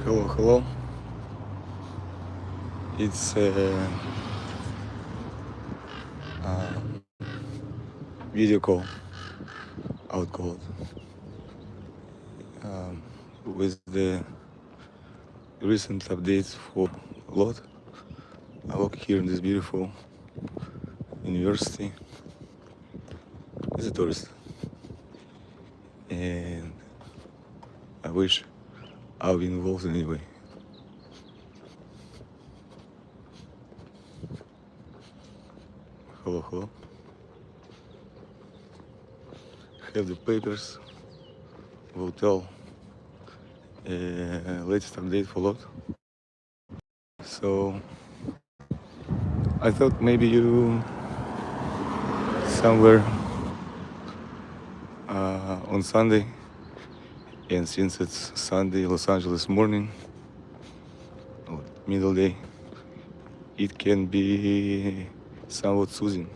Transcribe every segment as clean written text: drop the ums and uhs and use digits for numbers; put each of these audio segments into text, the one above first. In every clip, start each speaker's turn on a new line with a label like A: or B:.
A: Hello. It's a video call, I would call it, with the recent updates for a lot. I work here in this beautiful university as a tourist, and I wish I'll be involved in any way. Hello. Have the papers, hotel, latest update for lot. So I thought maybe you somewhere on Sunday, and since it's Sunday, Los Angeles morning, or middle day, it can be somewhat soothing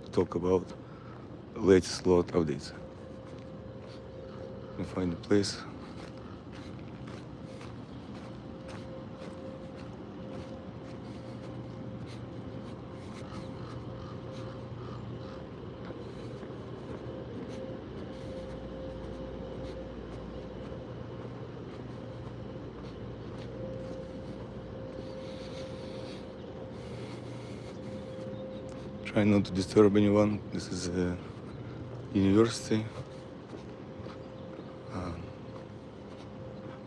A: to talk about latest lot updates. Let me find a place. Try not to disturb anyone. This is a university.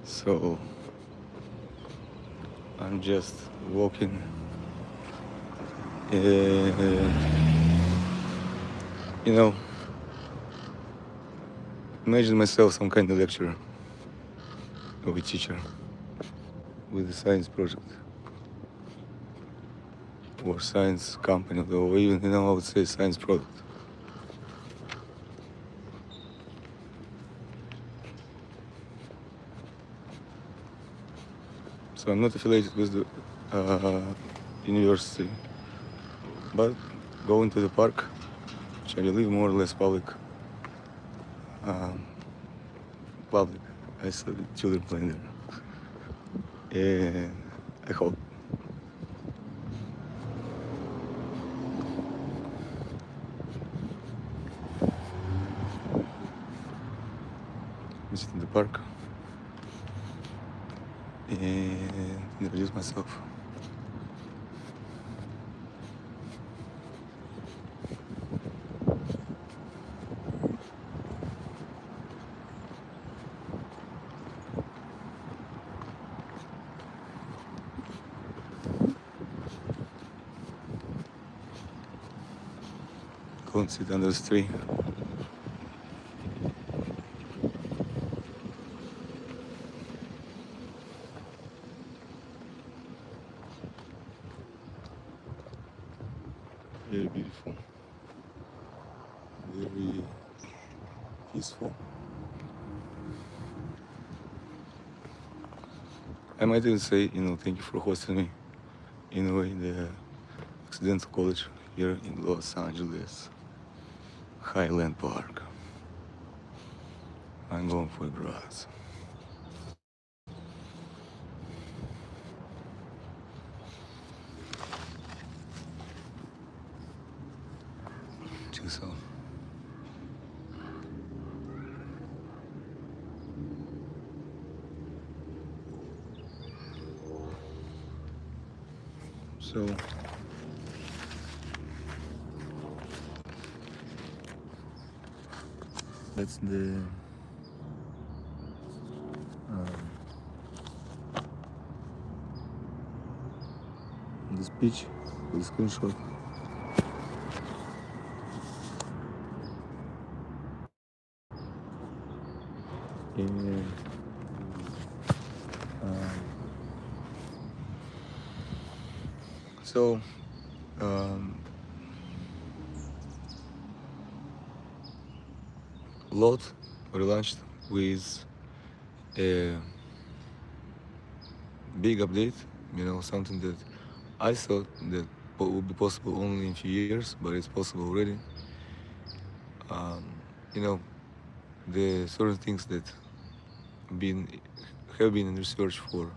A: So I'm just walking. You know, imagine myself some kind of lecturer or a teacher with a science project or science company, or even, I would say science product. So I'm not affiliated with the university, but going to the park, which I believe more or less public. I saw the children playing there. And I hope visit the park and introduce myself. Go and sit under the tree. Very beautiful. Very peaceful. I might even say, thank you for hosting me in the Occidental College here in Los Angeles, Highland Park. I'm going for a grass. Chill soon. So that's the speech with the screenshot. And so lot relaunched with a big update, something that I thought that would be possible only in a few years, but it's possible already. The certain things that have been in research for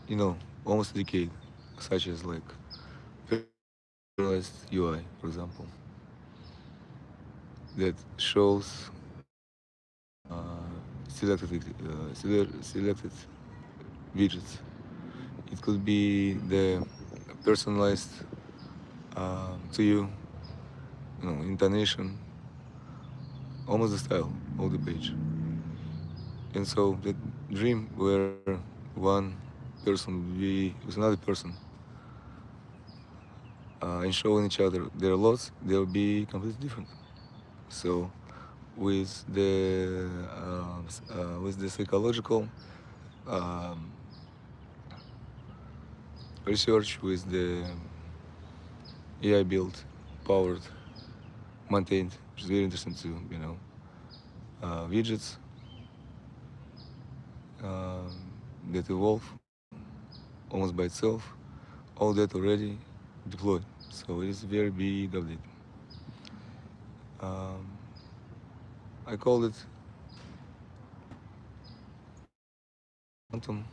A: you know, almost a decade, such as like personalized UI, for example, that shows selected widgets. It could be the personalized to you, intonation, almost the style of the page. And so the dream where one person will be with another person and showing each other their lots, they'll be completely different. So with the psychological um, research, with the AI built, powered, maintained, which is very interesting too. Widgets um, that evolve almost by itself, all that already deployed. So it is very big update. Um, I call it quantum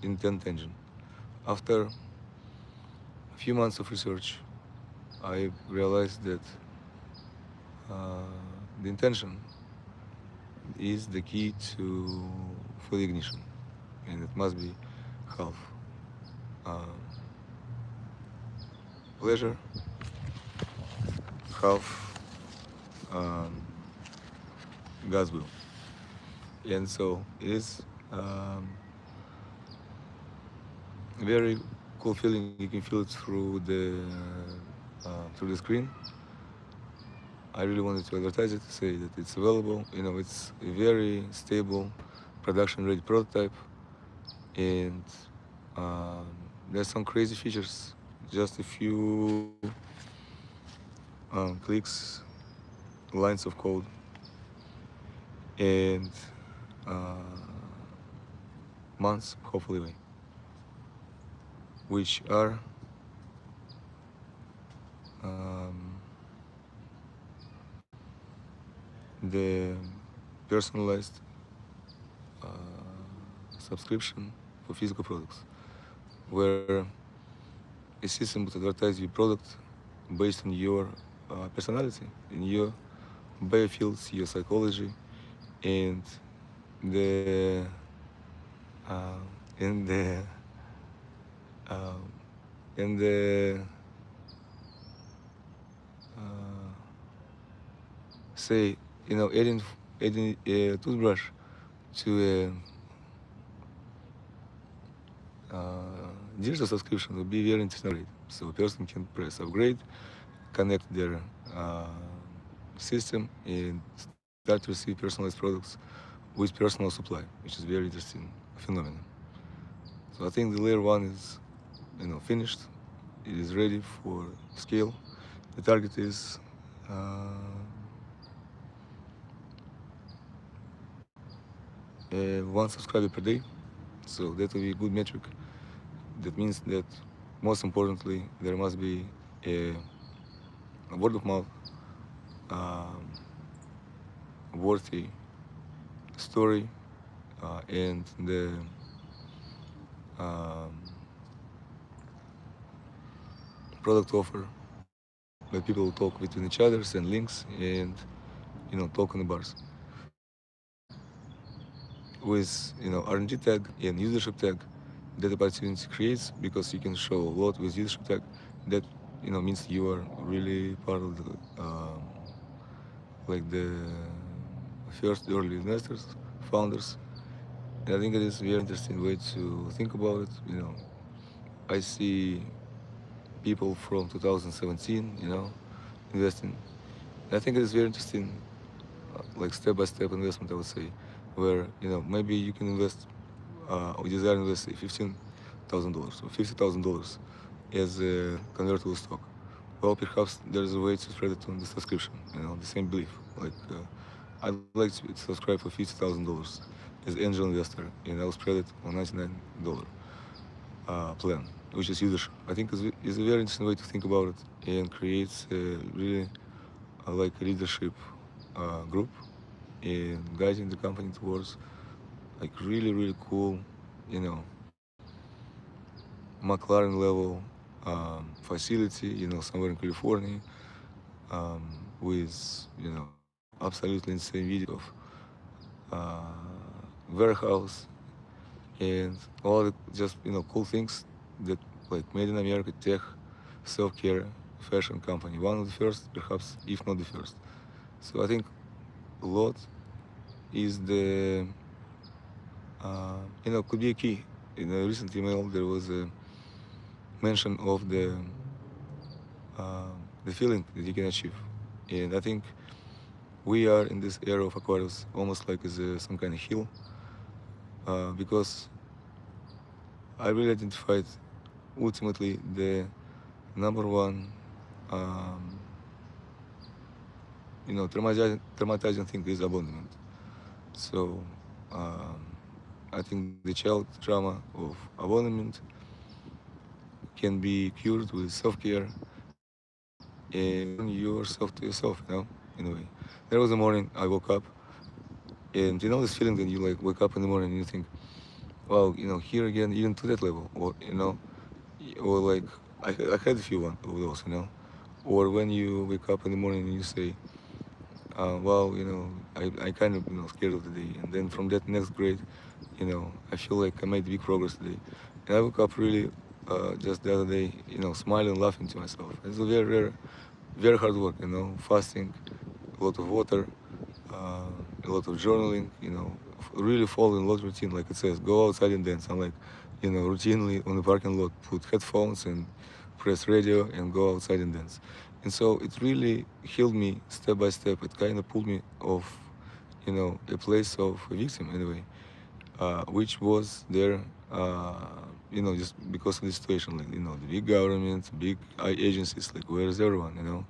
A: intent engine. After a few months of research, I realized that uh, the intention is the key to full ignition, and it must be half uh, pleasure, half um, God's will. And so it is very cool feeling. You can feel it through the screen. I really wanted to advertise it, to say that it's available. It's a very stable, production-ready prototype, and um, there's some crazy features. Just a few clicks, lines of code, and uh, months, hopefully, which are um, the personalized uh, subscription for physical products, where a system would advertise your product based on your personality, in your biofields, your psychology, and the uh, and the uh, and the uh, say adding a toothbrush to digital subscription would be very interesting upgrade. So a person can press upgrade, connect their system, and start to receive personalized products with personal supply, which is very interesting phenomenon. So I think the layer one is finished. It is ready for scale. The target is one subscriber per day. So that will be a good metric. That means that most importantly, there must be a word of mouth, um, worthy story, and the um, product offer that people talk between each other, send links, and talk on the bars with RNG tag and usership tag. That opportunity creates because you can show a lot with usership tag. That means you are really part of the like the first early investors, founders. And I think it is a very interesting way to think about it. I see people from 2017, investing. I think it is very interesting, like step-by-step investment, I would say, where maybe you can invest or desire invest $15,000 or $50,000 as a convertible stock. Well, perhaps there's a way to spread it on the subscription. The same belief. Like I'd like to subscribe for $50,000 as angel investor, and I'll spread it on $99 plan, which is usership. I think is a very interesting way to think about it and creates a really like a leadership group and guiding the company towards like really cool, you know, McLaren level facility, somewhere in California, with absolutely insane video of warehouse and all the just cool things that like made in America tech self-care fashion company, one of the first, perhaps if not the first. So I think a lot is the could be a key. In a recent email there was a mention of the feeling that you can achieve, and I think we are in this era of Aquarius almost like as some kind of hill, because I really identified ultimately the number one um, traumatizing thing is abandonment. So um, I think the child trauma of abandonment can be cured with self-care and yourself to yourself, in a way. There was a morning I woke up, and this feeling that you like wake up in the morning and you think, wow, here again, even to that level, or like I had a few one of those, or when you wake up in the morning and you say, well, I kind of scared of the day, and then from that next grade, I feel like I made big progress today, and I woke up really just the other day, smiling, laughing to myself. It's a very rare, very hard work, fasting, a lot of water, a lot of journaling, really following a lot of routine. Like it says, go outside and dance. I'm like, routinely on the parking lot, put headphones and press radio and go outside and dance. And so it really healed me step by step. It kind of pulled me off, a place of a victim anyway, which was there, just because of the situation. Like, the big government, big agencies, like where's everyone,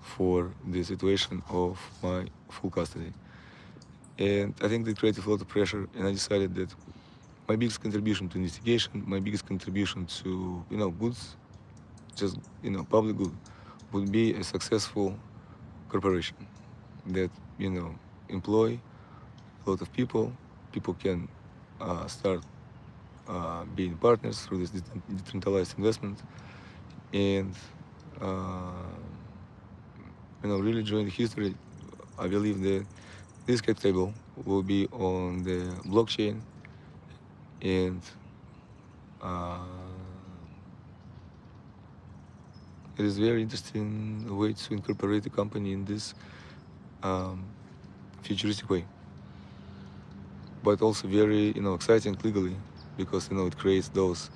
A: for the situation of my full custody. And I think that created a lot of pressure, and I decided that my biggest contribution to investigation, my biggest contribution to, goods, just, public good, would be a successful corporation that, employ a lot of people. People can start being partners through this decentralized investment, and, uh, really join the history. I believe that this cap table will be on the blockchain, and uh, it is very interesting way to incorporate the company in this um, futuristic way, but also very exciting legally, because it creates those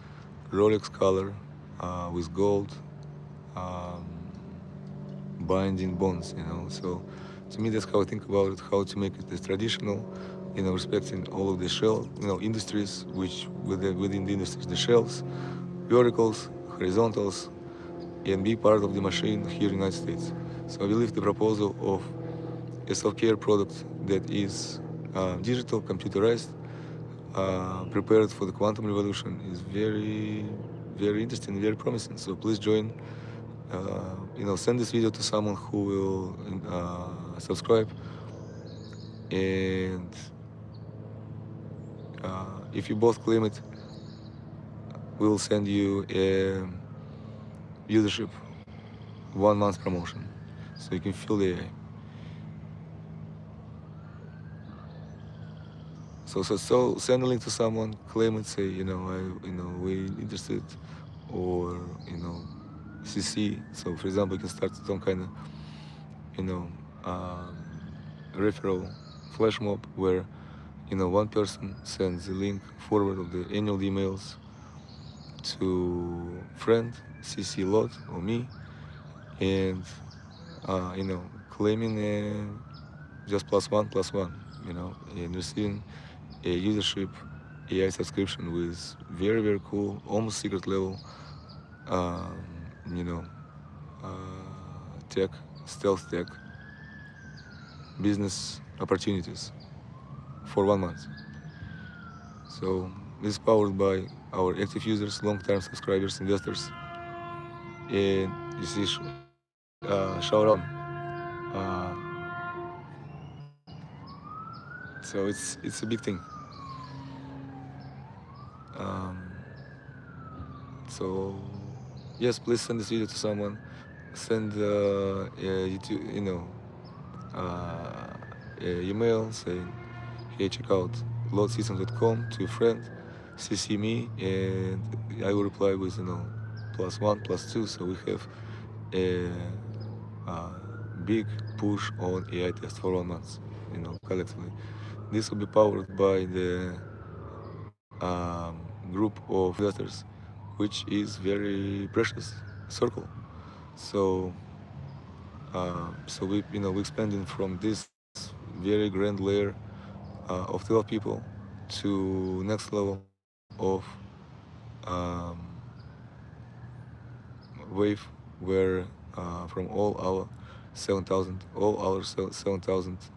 A: Rolex color with gold um, binding bonds. So to me that's how I think about it, how to make it as traditional, respecting all of the shell industries, which within the industries, the shells, verticals, horizontals, and be part of the machine here in the United States. So I believe the proposal of a self-care product that is digital, computerized, prepared for the quantum revolution is very, very interesting, very promising. So please join. Send this video to someone who will subscribe, and if you both claim it, we will send you a usership 1 month promotion, so you can feel the AI. So send a link to someone, claim it, say, we interested, or, CC. So for example, you can start some kind of, you know, um, referral flash mob where, one person sends the link forward of the annual emails to friend, CC lot or me, and, claiming just +1 +1, and receiving a usership AI subscription with very, very cool, almost secret level, um, you know, tech, stealth tech, business opportunities for 1 month. So this is powered by our active users, long-term subscribers, investors, and you see, shout out. Uh, so it's a big thing. Um, So yes, please send this video to someone. Send YouTube, email saying, hey, check out loadsystem.com to your friend, CC me, and I will reply with, +1, +2. So we have a, uh big push on AI test for 1 month, collectively. This will be powered by the group of investors, which is very precious circle. So, we expanding from this very grand layer of 12 people to next level of um, wave where from all our 7,000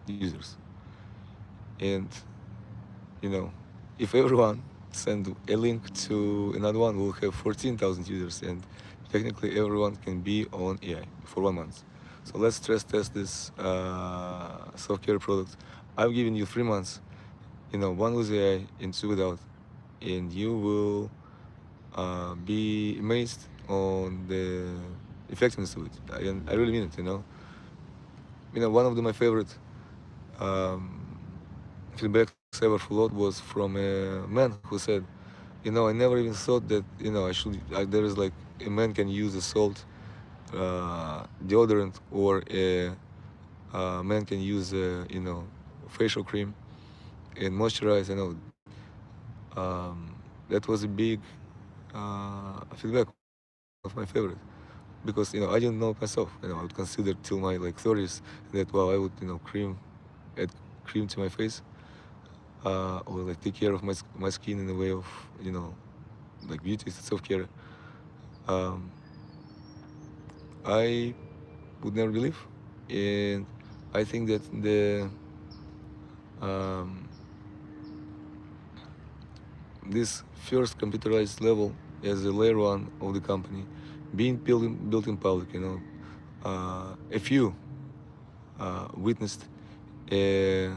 A: users. And, you know, if everyone send a link to another one, we'll have 14,000 users, and technically everyone can be on AI for 1 month. So let's stress test this self-care product. I'm giving you 3 months, one with AI and two without, and you will be amazed on the effectiveness of it. I really mean it. One of my favorite um, feedbacks ever for Lot was from a man who said, I never even thought that, there is like a man can use a salt deodorant, or a man can use, facial cream and moisturize. That was a big feedback, one of my favorite, because, I didn't know it myself. I would consider till my like 30s that, wow, I would, add cream to my face, or like take care of my skin in a way of, like beauty, self-care. Um, I would never believe, and I think that um, this first computerized level as a layer one of the company being built in public, a few witnessed uh,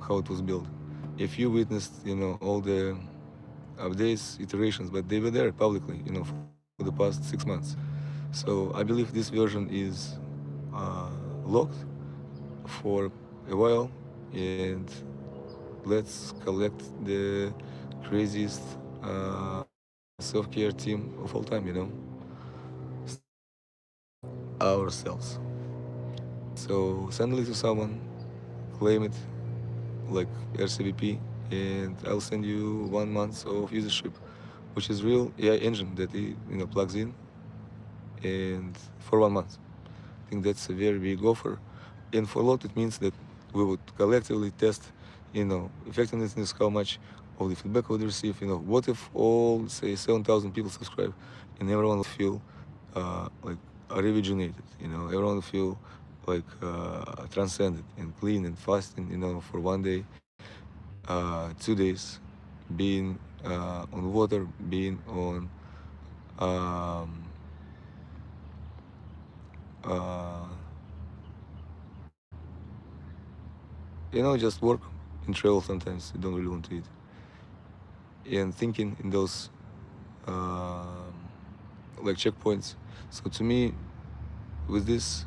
A: how it was built. A few witnessed, all the updates, iterations, but they were there publicly, for the past 6 months. So I believe this version is locked for a while, and let's collect the craziest self-care team of all time, ourselves. So send it to someone, claim it like RCVP, and I'll send you 1 month of usership, which is real AI engine that it, plugs in, and for 1 month. I think that's a very big offer. And for a lot, it means that we would collectively test, effectiveness, how much of the feedback we would receive. What if all, say, 7,000 people subscribe, and everyone will feel like rejuvenated, everyone will feel like transcended and clean and fasting, for 1 day, 2 days, being on water, being on um, uh, just work and travel sometimes. You don't really want to eat. And thinking in those um, like checkpoints. So to me, with this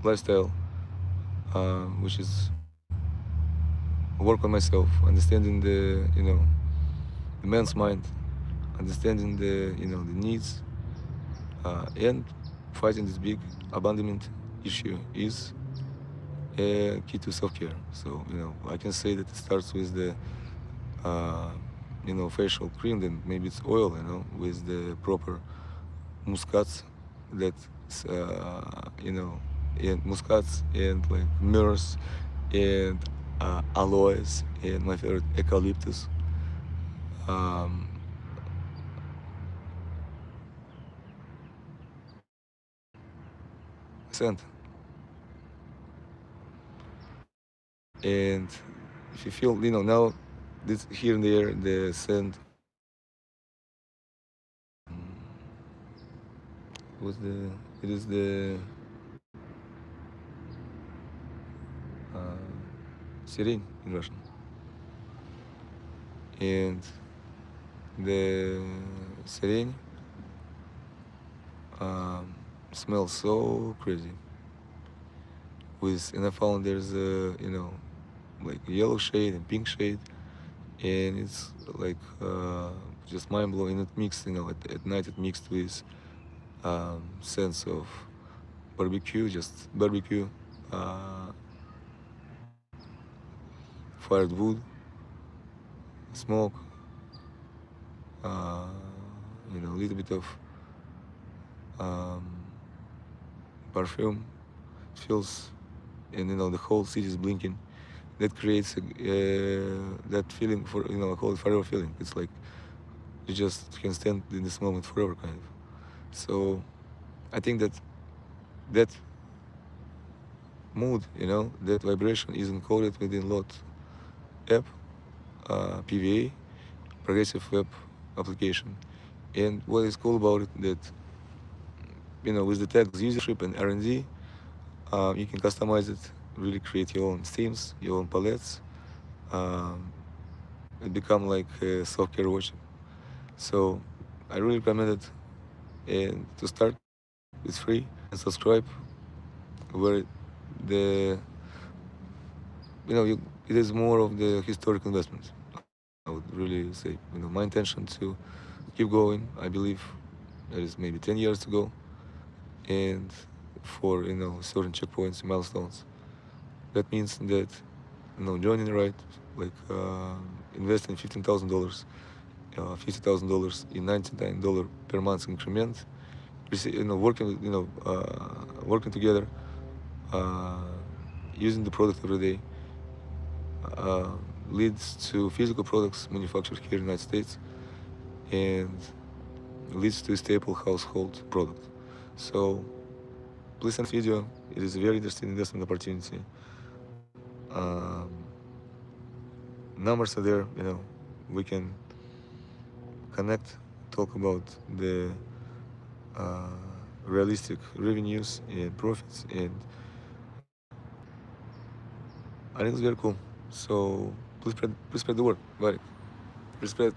A: lifestyle, which is work on myself, understanding the man's mind, understanding the needs, and fighting this big abandonment issue is a key to self-care. So I can say that it starts with the uh, facial cream, then maybe it's oil, with the proper muscats that, and muscats and like myrrhs and aloes, and my favorite, eucalyptus. Um, Scent. And if you feel, now this here and there, the scent was it is the uh, sirene in Russian. And the Serene. Smells so crazy. And I found there's a, like yellow shade and pink shade, and it's like just mind blowing. It mixed, at night it mixed with sense of barbecue, just barbecue, uh, fired wood, smoke, uh, a little bit of um, perfume. It feels, and the whole city is blinking. That creates that feeling for, I call it forever feeling. It's like you just can stand in this moment forever, kind of. So I think that mood, that vibration is encoded within LOT app, PVA, progressive web application. And what is cool about it that, with the tags usership and R&D, you can customize it, really create your own themes, your own palettes. Um, it become like self-care watching. So I really recommend it. And to start, it's free, and subscribe where the it is more of the historic investment. I would really say, my intention to keep going. I believe there is maybe 10 years to go, and for certain checkpoints and milestones. That means that joining the ride, like investing $15,000, $50,000 in $99 per month increment, working together, uh, using the product every day, uh, leads to physical products manufactured here in the United States, and leads to a staple household product. So please send video. It is a very interesting investment opportunity. Numbers are there. We can connect, talk about the uh, realistic revenues and profits, and I think it's very cool. So please spread the word about it. Spread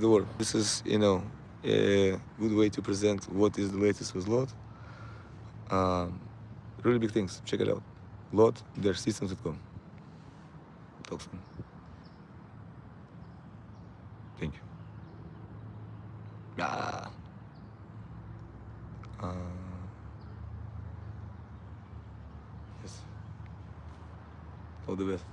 A: the word. This is a good way to present what is the latest with LOT. Um, really big things. Check it out. LOT-systems.com. Talk soon. Thank you. Ah. Uh, yes. All the best.